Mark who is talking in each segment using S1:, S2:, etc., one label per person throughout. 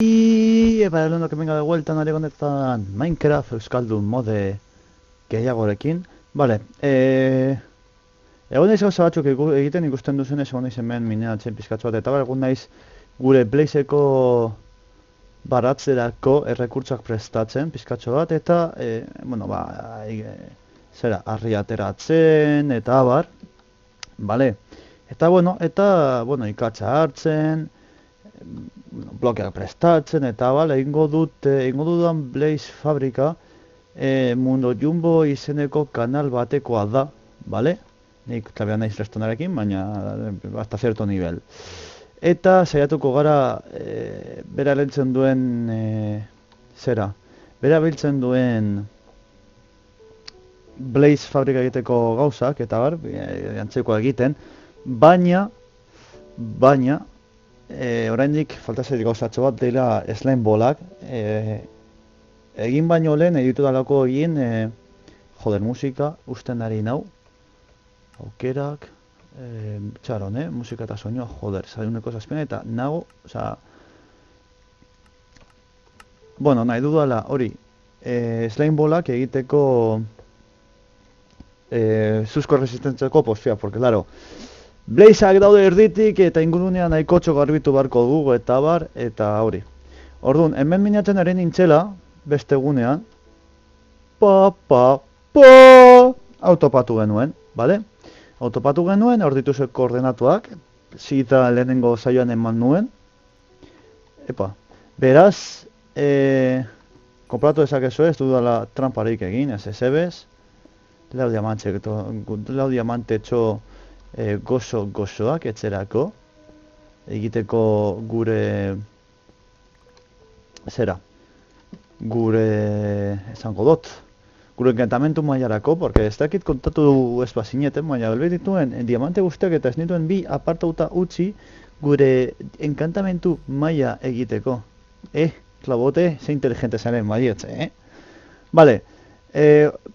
S1: Y para el que venga de vuelta, nare honetan Minecraft Euskaldun mode gehiagorekin. Vale, egon naiz gauza batzuk egiten ikusten duzenez, egon naiz hemen mineatzen pizkatxo bat, eta egon naiz gure Blazeko baratzerako errekurtsoak prestatzen pizkatxo bat, eta, zera, harri ateratzen, eta abar, vale. Eta, ikatza hartzen, blokeak prestatzen, eta egingo dudan Blaze fabrika Mundo Jumbo izeneko kanal batekoa da, bale? Nik tabea naiz restonarekin, baina hasta cierto nivel. Eta saiatuko gara bera biltzen duen bera biltzen duen Blaze fabrika egiteko gauzak, eta antzeko egiten, baina oraindik falta zait gauzatxo bat dela slime bolak. Egin baino lehen editu dalako egin musika usten ari nau. Aukerak, txaron, musika eta soinua, zailuneko zazpien eta nago, nahi dudala hori slime bolak egiteko zuzko resistentziako posfia, porque claro, Blazeak daude erditik eta ingurunean nahikotxo garbitu barko dugu eta hori. Orduan, hemen minatzen ari nintzela, beste egunean, autopatu genuen, bale? Autopatu genuen, hor dituzek koordenatuak, zita lehenengo zaioan eman nuen. Beraz, konpratu dezakezu ez dudala tramparik egin, ez ezebez. Lau diamantetxo gozoak etzerako, egiteko esango dut, gure enkantamentu mailarako, porque ez dakit kontatu ez bazineten, baina belbet dituen diamante guztiak eta ez nituen bi apartauta utzi gure enkantamentu maila egiteko. Klabote, ze inteligente zaren maietze, Vale,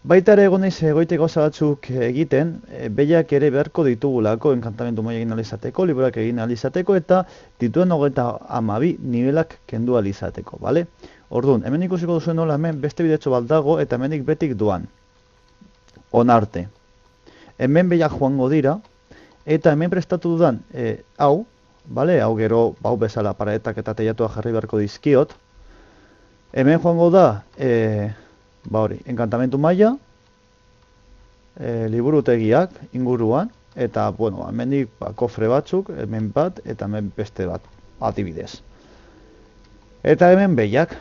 S1: baita ere egon naiz goite gauza batzuk egiten, behiak ere beharko ditugulako enkantamentu maila egin alizateko, liburak egin alizateko, eta dituen 32 nivelak kendu alizateko, bale? Orduan, hemen ikusiko duzuen nola hemen beste bidetxo bat dago eta hemenik betik doan. Onarte. Hemen behiak joango dira, eta hemen prestatu dudan hau, bale? Hau gero, hau bezala paraetak eta teiatua jarri beharko dizkiot. Hemen joango da, enkantamentu maila, liburutegiak inguruan, eta, hemenik kofre batzuk, hemen bat, eta hemen beste bat, adibidez. Eta hemen behiak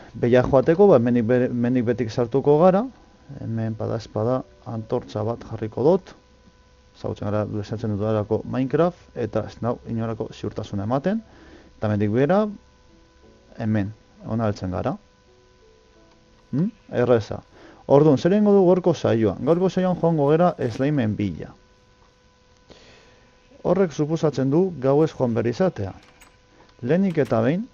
S1: joateko, hemenik betik sartuko gara, hemen espada antortza bat jarriko dut, zautzen gara esatzen dut Minecraft, eta ez nau inorako ziurtasuna ematen, eta hemenik bera, hemen, ona heltzen gara. Erreza. Orduan, zer egingo du gorko saioan? Gorko saioan joango gara slimeen bila. Horrek suposatzen du gauez joan behar izatea. Lehenik eta behin,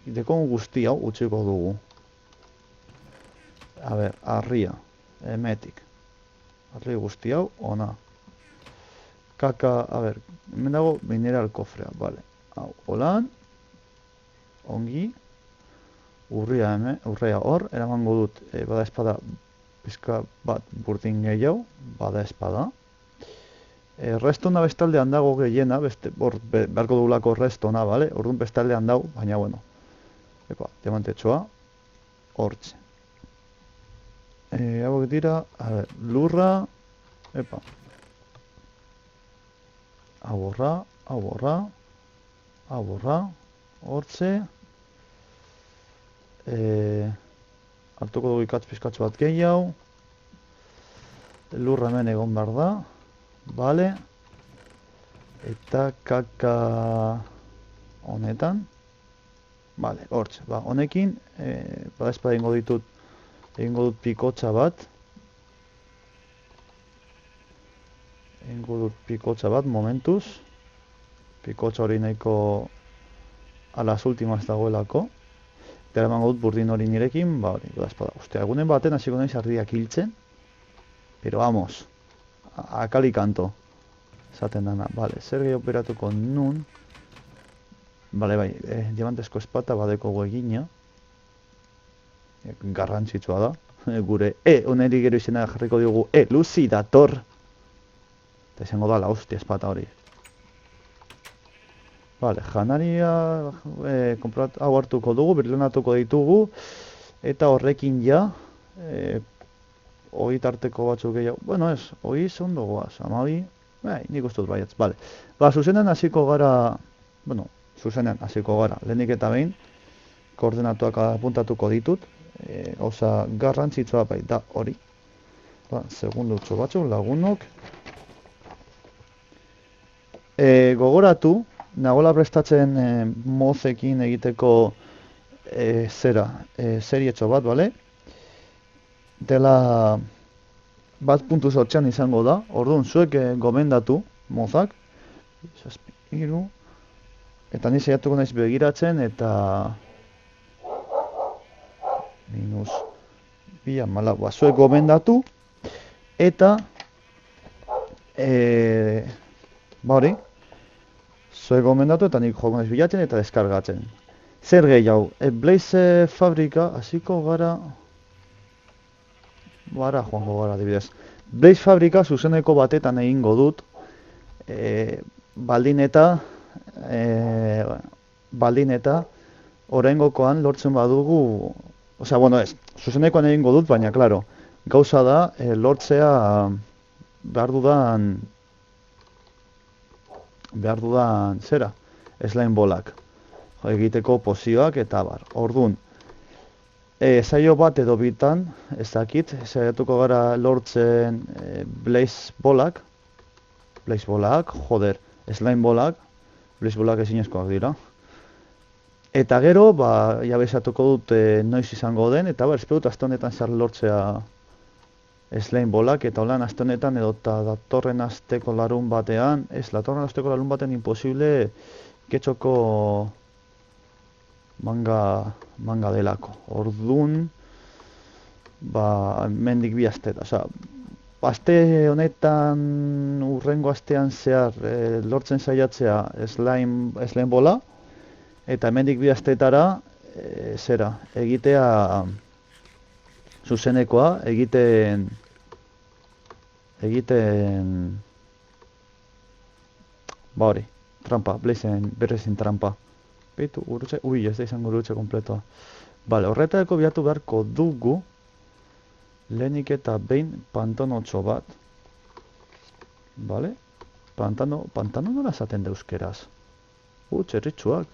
S1: dekon guzti hau utziko dugu. Harria, emetik. Harri guzti hau, ona. Kaka, hemen dago mineral kofrea, bale. Hau, holan, ongi. Urrea hor, eramango dut bada espada pizka bat burdin gehiago, bada espada. Restona bestaldean dago gehiena, beharko dugulako restona, bale? Orduan bestaldean dago, baina diamantetxoa, hortxe. Hauek dira, lurra, hau borra, hortxe. Hartuko dugu ikatz pizkatxo bat gehiago, lurra hemen egon behar da, bale, eta kaka honetan, bale, hortxe, honekin, bada espada egingo dut pikotxa bat, momentuz, pikotxa hori nahiko a las últimas dagoelako, eta eramango dut burdin hori nirekin, bada espada. Ostia, egunen baten hasiko naiz ardiak hiltzen, pero vamos, akali kanto, esaten dana. Vale, zer gehi operatuko nun, Bale, bai, diamantezko espata badekogu egina. Garrantzitsua da. Gure oneri gero izena jarriko diogu Elucidator. Eta izango da la hostia espata hori. Bale, janaria hau hartuko dugu, birlenatuko ditugu. Eta horrekin ja, hoi tarteko batzuk gehiago. Bueno, ez, hoi zondo goaz, amabi. Nik uste dut baietz, bale. Ba, zuzenen hasiko gara, bueno, zuzenen hasiko gara, lehenik eta behin, koordenatuak apuntatuko ditut, gauza garrantzitsua bai da hori. Ba, segundutxo batzuk, lagunok. Gogoratu, nagola prestatzen mozekin egiteko serietxo bat, bale? Dela 1.8 izango da, orduan zuek gomendatu mozak, eta ni saiatuko naiz begiratzen, eta minus bi amala, zuek gomendatu, eta hori, zuek gomendatu eta nik joko naiz bilatzen eta deskargatzen. Zer gehiago, Blaze Fabrika, hasiko gara, joango gara adibidez. Blaze Fabrika zuzeneko batetan egingo dut, baldin eta oraingokoan lortzen badugu, osea, bueno ez, zuzenekoan egingo dut, baina, klaro, gauza da, lortzea behar dudan zera, slime bolak, egiteko pozioak eta bar. Orduan, saio bat edo bitan, ez dakit, saiatuko gara lortzen blaze bolak, slime bolak, blaze bolak ezinezkoak dira. Eta gero, jabezatuko dut noiz izango den, eta espero dut aste honetan zer lortzea slime bolak, eta holan aste honetan edo datorren asteko larun batean, datorren asteko larun batean imposible getxoko manga delako. Orduan, mendik bi asteta, aste honetan urrengo astean zehar lortzen saiatzea slime bola, eta hemendik bi astetara egitea zuzenekoa, egiten hori, trampa, berrezin trampa. Beitu, gurutxe, ez da izan gurutxe kompletoa. Bale, horretarako bilatu beharko dugu lehenik eta behin pantanotxo bat. Bale? Pantano nola esaten da euskeraz? Txerritxuak.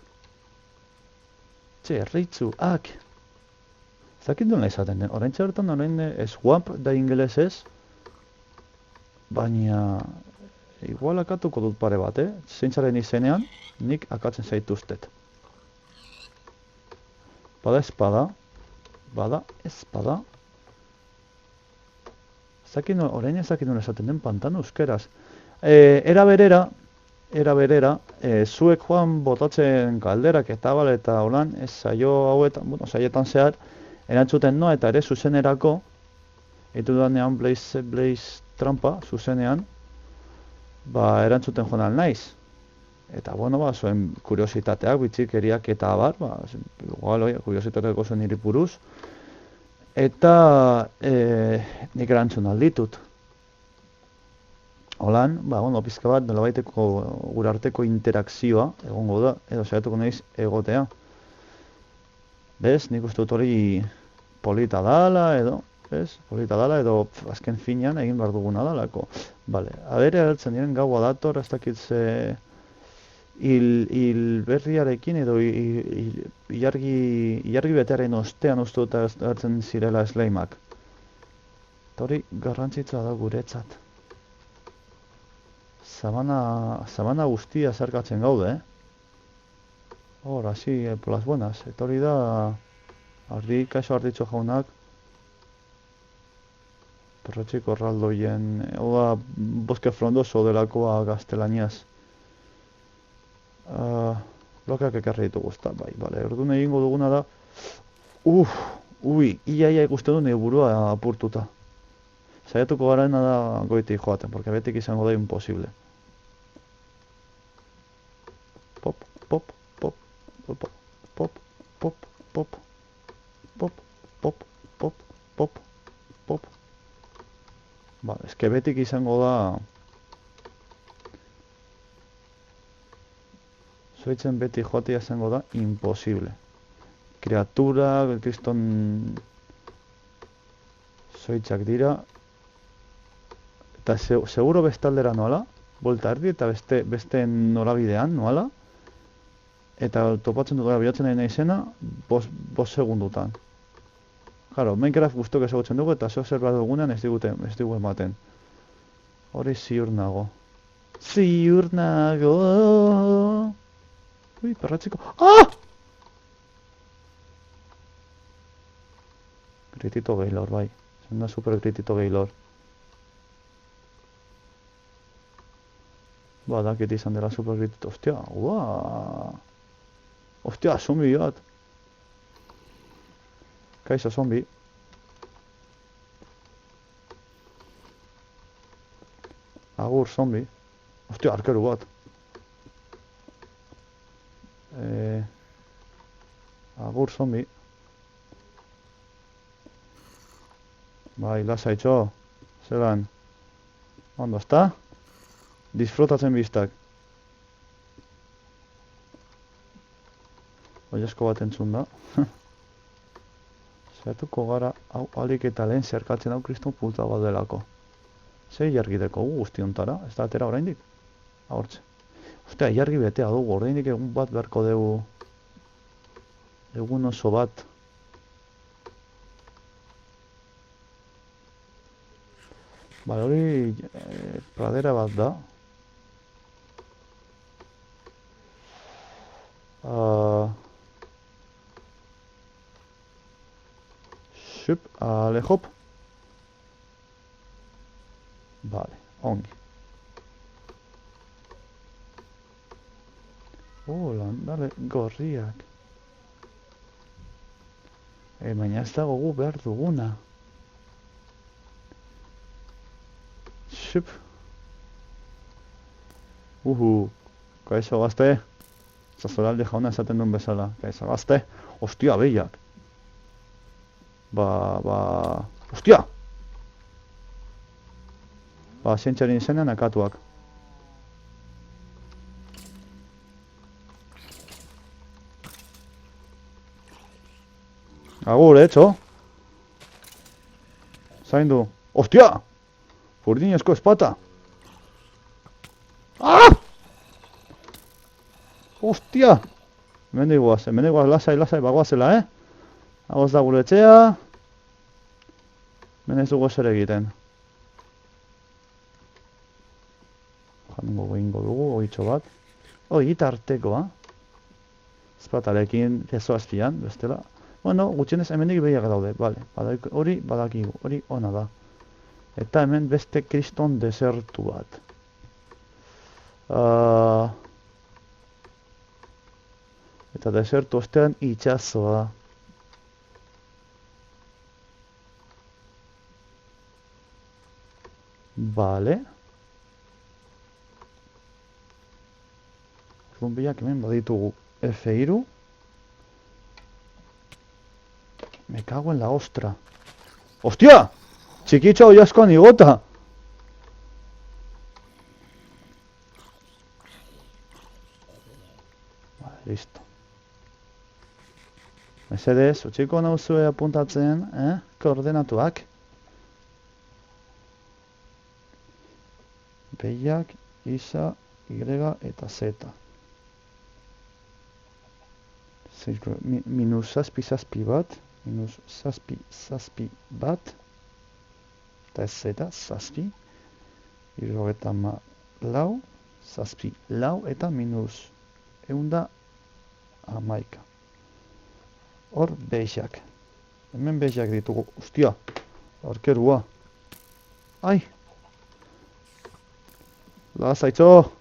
S1: Txerritxuak. Ez dakit nola esaten den. Orain txertan, orain swamp da ingelesez. Baina igual akatuko dut pare bat, zeintzaren izenean, nik akatzen zaituztet. Bada espada. Orain ez dakit nola esaten den pantano euskeraz. Era berera, zuek joan botatzen galderak eta bale eta holan, saio hauetan, saietan zehar, erantzuten noa eta ere zuzenerako, itu danean Blaze trampa, zuzenean, erantzuten joan naiz. Eta, zuen kuriositateak, bitxikeriak eta abar, kuriositateko zuen niri buruz. Eta nik erantzun alditut. Holan, pizka bat, nolabaiteko gure arteko interakzioa egongo da, edo saiatuko naiz egotea. Bez, nik uste dut hori polita dala, edo azken finean egin behar duguna dalako. Bale, abere hartzen diren gaua dator, ez dakitze hil berriarekin edo ilargi betearen ostean uste dut hartzen zirela slimeak. Eta hori garrantzitsua da guretzat. Sabana guztia zerkatzen gaude, Hor, así, por las buenas. Eta hori da, kaixo arditxo jaunak, perretxiko erraldoien, hau bosque frondoso delakoa gaztelaniaz. Blokeak ekarri ditugu ezta, bai, bale, orduan egingo duguna da, ia ikusten du nire burua apurtuta. Saiatuko garena da goitik joaten, porque betik izango da imposible. Pop, pop, pop, Pop, pop, pop, pop, pop, pop, pop, pop, pop. Ba, eske betik izango da... Zoitzen beti joatea izango da imposible. Kreatura, kriston... Zoitzak dira. Eta seguro bestaldera noala, bolta erdi eta beste norabidean noala. Eta topatzen dut gara bilatzen nahi izena, 5 segundutan. Claro, Minecraft guztok ezagutzen dugu eta zeo bat dugunean ez digu ematen. Hori ziur nago. Ziur nago. Ui, perratziko. Ah! Gritito Gaylor, bai. Zen da super gritito Gaylor. Ba, dakit izan dela super gritito. Ostia, uaa. Ostia, zombi bat. Kaixo, zombi. Agur, zombi. Ostia, arkeru bat. Agur, zombi. Bai, lasaitxo. Zelan. Ondo, ezta? Disfrutatzen biztak. Oiasko bat entzun da. Zeratuko gara, hau alik eta lehen zerkatzen hau kriston puta bat delako. Zer jargideko guzti ontara, ez da atera oraindik? Hortze. Ostia, jargi betea dugu, oraindik egun bat beharko dugu. Egun oso bat. Bale, hori pradera bat da. Xup, ale hop. Bale, ongi. Landare gorriak. Baina ez dago gu behar duguna. Xup. Kaixo gazte. Zazoralde jauna esaten duen bezala. Kaixo gazte. Ostia, behiak. Ostia! Zientxarin izenean akatuak. Agur, txo? Zaindu. Ostia! Furdinezko espata! Ah! Ostia! Hemendik guaz, lasai, bagoazela, Agoz da gure etxea. Hemen ez dugu zer egiten. Jango behingo dugu, oitxo bat. Gitartekoa. Espatarekin ezoazpian, bestela. Bueno, gutxienez hemendik behiak daude, bale. Hori badakigu, hori ona da. Eta hemen beste kriston desertu bat. Eta desertu ostean itxasoa. Bale. Zumbiak hemen baditugu F3. Me cago en la ostra. ¡Hostia! Txikitxo oiaskoan igota! Vale, listo. Mesedez, utxiko nauzue apuntatzen, koordenatuak. Behiak, isa, y eta z. Minus zazpi bat, minus zazpi bat, eta ez zeta, zazpi, irrogeta lau, zazpi lau, eta minus eunda amaika. Hor behiak. Hemen behiak ditugu, ustia, arkerua. Ai! Lasaitxo!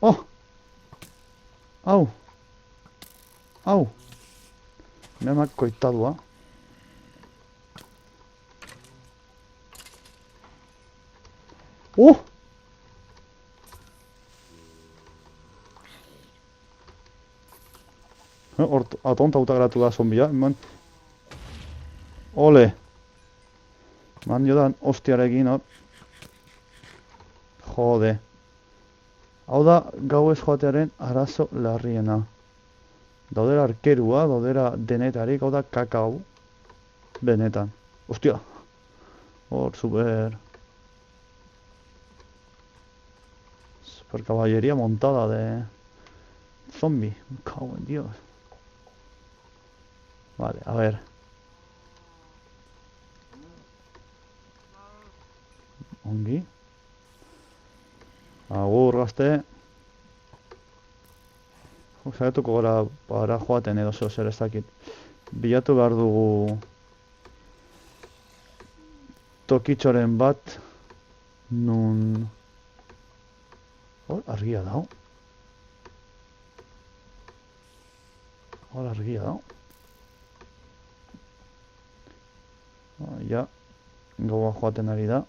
S1: Oh! Au! Au! Memak koitadua. Oh! Hor atontauta geratu da zombia, eman. Ole! Man jodan, hostiarekin hor. Jode. Hau da, gau ez joatearen arazo larriena. Daudera arkerua, daudera denetarik, hau da kakao. Benetan. Ostia! Hor, super caballería montada de zombie. Me cago en Dios. Vale, a ver. Ongi. Agur, gazte. Zaiatuko gara para joaten edo zer ez dakit. Bilatu behar dugu tokitxoren bat nun... Hor, argia dao. Hor, argia dao. Ja, gaua joaten ari da.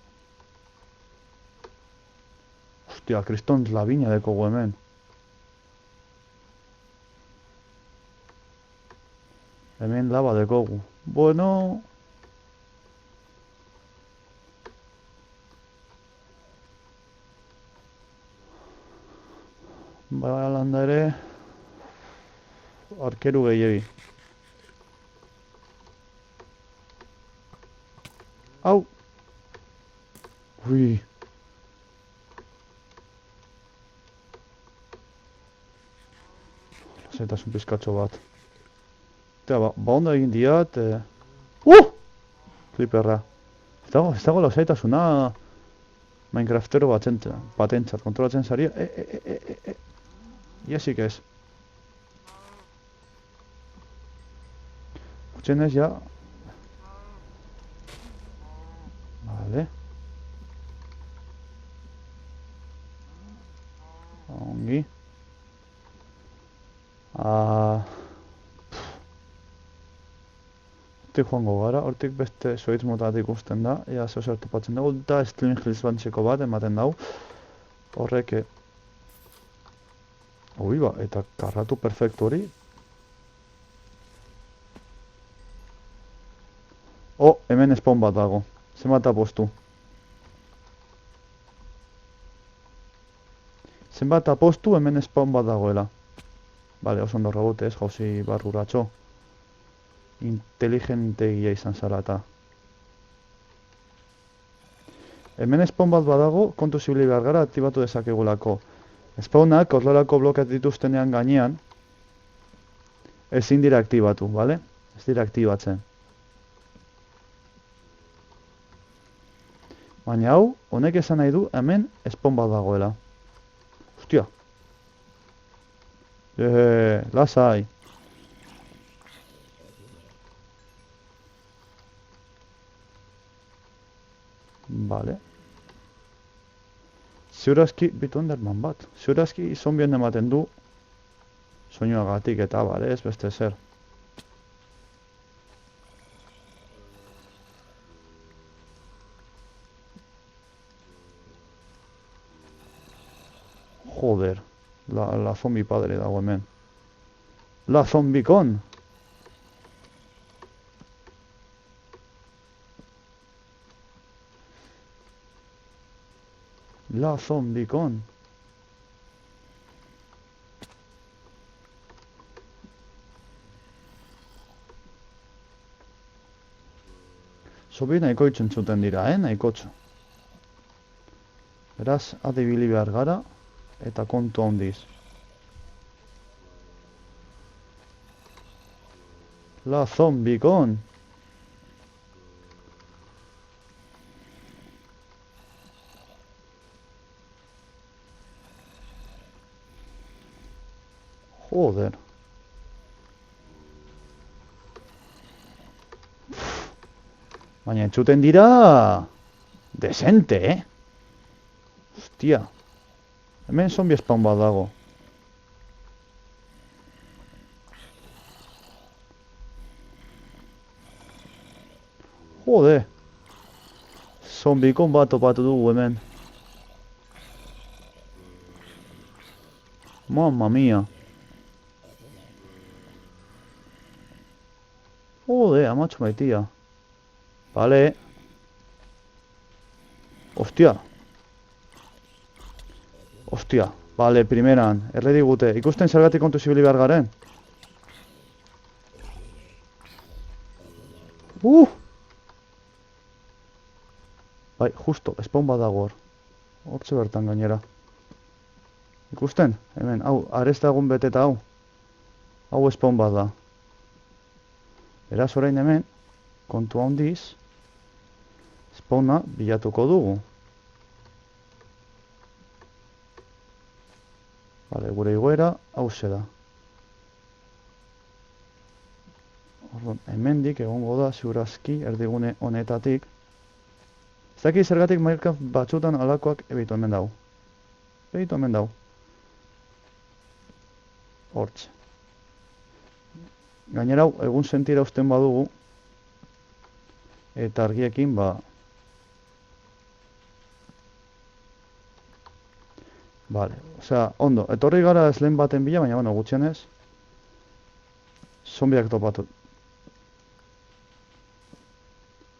S1: Hostia, kriston labina dekogu hemen. Hemen laba dekogu. Bueno... Bara landa ere... Arkeru gehiagi. Hau! Ui! Lasaitasun pizkatxo bat. Eta, ba ondo egin diat... Fliperra. Ez dago lasaitasuna... Minecraftero batentzat kontrolatzen zaria. Iesik ez. Gutxenez ja... Vale. Ongi. Hortik joango gara, hortik beste soitz motatik ikusten da. Ea zer topatzen dugu, da Slim Hills bantxeko bat ematen dau. Horrek... Ui ba, eta karratu perfektu hori. Hemen spawn bat dago. Zenbat apostu. Zenbat apostu hemen spawn bat dagoela. Bale, oso ondo rebote ez, jauzi barruratxo. Inteligentegia izan zara eta. Hemen spawn bat badago, kontu zibili behar gara, aktibatu dezakegulako. Spawnak, horrelako bloket dituztenean gainean, ezin dira aktibatu, bale? Ez dira aktibatzen. Baina hau, honek esan nahi du, hemen spawn bat dagoela. Hostia. Lasai. Vale. Ziurazki, bitu enderman bat. Ziurazki zombien ematen du soinuagatik eta bale, ez beste zer. Joder, la zombi padre dago hemen. La zombikon! La zombikon! Zombi nahiko itxentzuten dira, nahikotxo. Beraz, adibili behar gara, eta kontu handiz. La zombikon! Joder. Baina entzuten dira... Desente, Hostia. Hemen zombi spawn bat dago. Jode. Zombikon bat topatu dugu hemen. Mamma mia. macho maitia. Vale. Ostia. Ostia. Vale, primeran. Erre digute. Ikusten zergatik kontu zibili behar garen? Bai, justo, spawn bat dago hor. Hortze bertan gainera. Ikusten? Hemen, hau, aresta egun beteta hau. Hau spawn bat da. Beraz orain hemen, kontu handiz, spawna bilatuko dugu. Vale, gure igoera, hau da. Orduan, hemendik egongo da, ziurazki, erdigune honetatik. Ez dakit zergatik Minecraft batzutan alakoak ebitu hemen dau. Ebitu hemen dau. Hortz. Gainera hau, egun sentira usten badugu. Eta argiekin, ba... Vale, osea, ondo, etorri gara ez lehen baten bila, baina, bueno, gutxienez. Zombiak topatu.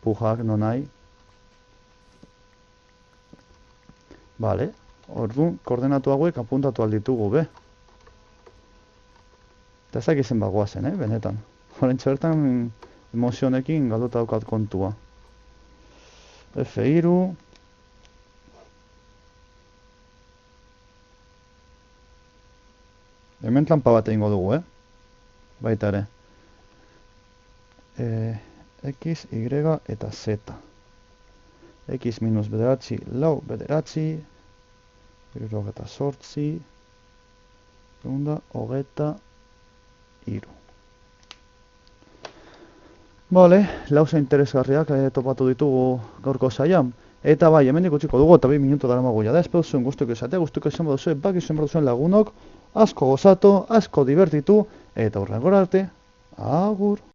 S1: Pujak, non nahi. Vale, orduan, koordenatu hauek apuntatu alditugu, be. Eta ezak izen bagoazen, benetan. Horen txertan, emozionekin galduta daukat kontua. F3. Hemen trampa bat egingo dugu, baita ere. X, Y eta Z. X minus bederatzi, lau bederatzi, irurogeta sortzi, segunda, hogeta, iru. Bale, lauza interesgarriak topatu ditugu gaurko zaian. Eta bai, hemen ikutsiko dugu eta 2 minuto dara magoia da. Espero zuen guztuko esatea, guztuko esan baduzue, bak izan baduzuen lagunok, asko gozatu, asko divertitu, eta hurrengora arte, agur!